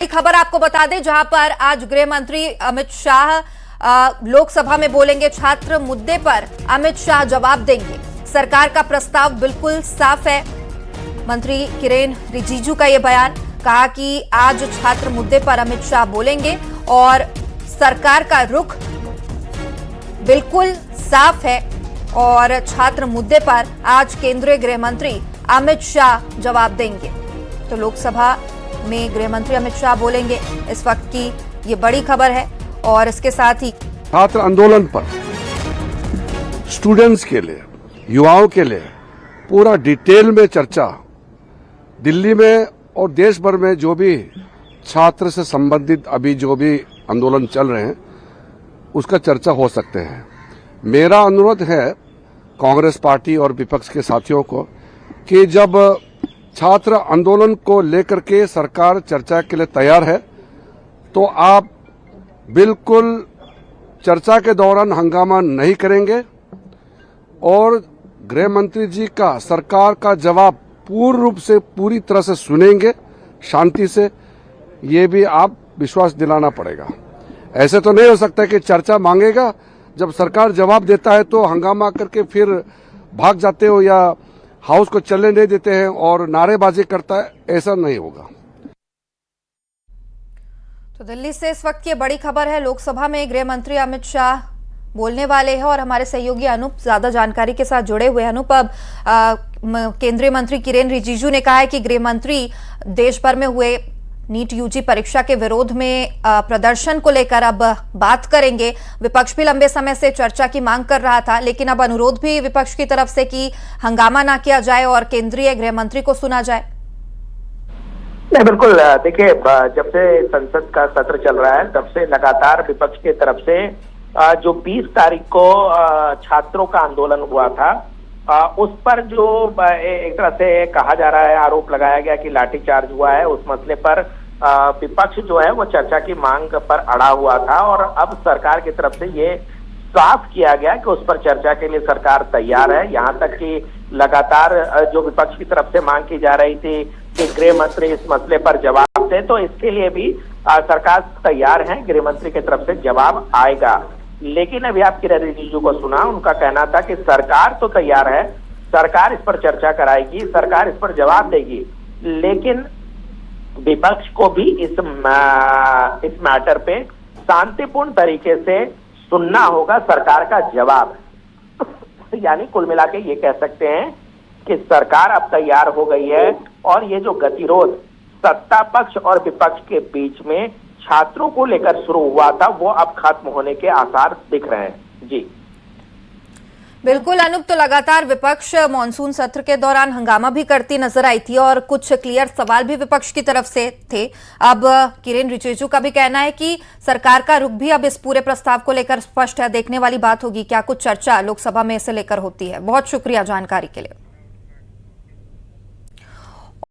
खबर आपको बता दें, जहां पर आज गृह मंत्री अमित शाह लोकसभा में बोलेंगे। छात्र मुद्दे पर अमित शाह जवाब देंगे। सरकार का प्रस्ताव बिल्कुल साफ है। मंत्री किरेन रिजिजू का यह बयान, कहा कि आज छात्र मुद्दे पर अमित शाह बोलेंगे और सरकार का रुख बिल्कुल साफ है और छात्र मुद्दे पर आज केंद्रीय गृह मंत्री अमित शाह जवाब देंगे। तो लोकसभा में गृह मंत्री अमित शाह बोलेंगे। इस वक्त की ये बड़ी खबर है और इसके साथ ही छात्र आंदोलन पर स्टूडेंट्स के लिए, युवाओं के लिए पूरा डिटेल में चर्चा दिल्ली में और देश भर में जो भी छात्र से संबंधित अभी जो भी आंदोलन चल रहे हैं उसका चर्चा हो सकते हैं। मेरा अनुरोध है कांग्रेस पार्टी और विपक्ष के साथियों को कि जब छात्र आंदोलन को लेकर के सरकार चर्चा के लिए तैयार है तो आप बिल्कुल चर्चा के दौरान हंगामा नहीं करेंगे और गृह मंत्री जी का सरकार का जवाब पूर्ण रूप से पूरी तरह से सुनेंगे शांति से। ये भी आप विश्वास दिलाना पड़ेगा। ऐसे तो नहीं हो सकता कि चर्चा मांगेगा, जब सरकार जवाब देता है तो हंगामा करके फिर भाग जाते हो या हाउस को चलने नहीं देते हैं और नारेबाजी करता है, ऐसा नहीं होगा। तो दिल्ली से इस वक्त की बड़ी खबर है। लोकसभा में गृह मंत्री अमित शाह बोलने वाले हैं और हमारे सहयोगी अनूप ज्यादा जानकारी के साथ जुड़े हुए हैं। अनूप, केंद्रीय मंत्री किरेन रिजिजू ने कहा है कि गृह मंत्री देश भर में हुए नीट यूजी परीक्षा के विरोध में प्रदर्शन को लेकर अब बात करेंगे। विपक्ष भी लंबे समय से चर्चा की मांग कर रहा था, लेकिन अब अनुरोध भी विपक्ष की तरफ से कि हंगामा ना किया जाए और केंद्रीय गृह मंत्री को सुना जाए। नहीं, बिल्कुल। देखिए, जब से संसद का सत्र चल रहा है तब से लगातार विपक्ष की तरफ से जो 20 तारीख को छात्रों का आंदोलन हुआ था उस पर जो एक तरह से कहा जा रहा है, आरोप लगाया गया कि लाठीचार्ज हुआ है, उस मसले पर विपक्ष जो है वो चर्चा की मांग पर अड़ा हुआ था और अब सरकार की तरफ से ये साफ किया गया कि उस पर चर्चा के लिए सरकार तैयार है। यहाँ तक कि लगातार जो विपक्ष की तरफ से मांग की जा रही थी कि गृह मंत्री इस मसले पर जवाब दे, तो इसके लिए भी सरकार तैयार है। गृह मंत्री की तरफ से जवाब आएगा। लेकिन अभी आप किरेन रिजिजू को सुना, उनका कहना था कि सरकार तो तैयार है, सरकार इस पर चर्चा कराएगी, सरकार इस पर जवाब देगी, लेकिन विपक्ष को भी इस मैटर पे शांतिपूर्ण तरीके से सुनना होगा सरकार का जवाब। यानी कुल मिला के ये कह सकते हैं कि सरकार अब तैयार हो गई है और ये जो गतिरोध सत्ता पक्ष और विपक्ष के बीच में छात्रों को लेकर शुरू हुआ था वो अब खत्म होने के आसार दिख रहे हैं। जी बिल्कुल अनूप, तो लगातार विपक्ष मॉनसून सत्र के दौरान हंगामा भी करती नजर आई थी और कुछ क्लियर सवाल भी विपक्ष की तरफ से थे। अब किरेन रिजिजू का भी कहना है कि सरकार का रुख भी अब इस पूरे प्रस्ताव को लेकर स्पष्ट है। देखने वाली बात होगी क्या कुछ चर्चा लोकसभा में इसे लेकर होती है। बहुत शुक्रिया जानकारी के लिए।